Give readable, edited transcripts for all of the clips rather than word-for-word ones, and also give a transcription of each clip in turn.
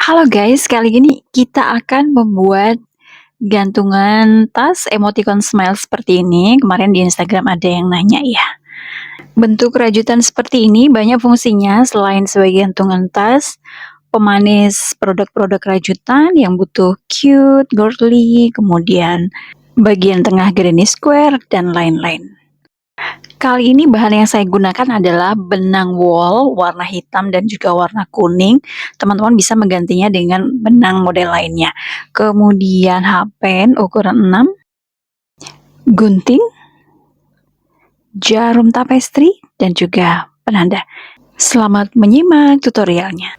Halo guys, kali ini kita akan membuat gantungan tas emoticon smile seperti ini. Kemarin di Instagram ada yang nanya ya. Bentuk rajutan seperti ini banyak fungsinya selain sebagai gantungan tas, pemanis produk-produk rajutan yang butuh cute, girly, kemudian bagian tengah granny square, dan lain-lain. Kali ini bahan yang saya gunakan adalah benang wol warna hitam dan juga warna kuning. Teman-teman bisa menggantinya dengan benang model lainnya. Kemudian pen ukuran 6, gunting, jarum tapestri, dan juga penanda. Selamat menyimak tutorialnya.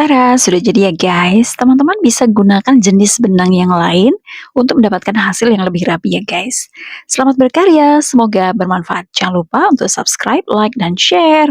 Tara, sudah jadi ya guys. Teman-teman bisa gunakan jenis benang yang lain untuk mendapatkan hasil yang lebih rapi ya guys. Selamat berkarya, semoga bermanfaat. Jangan lupa untuk subscribe, like, dan share.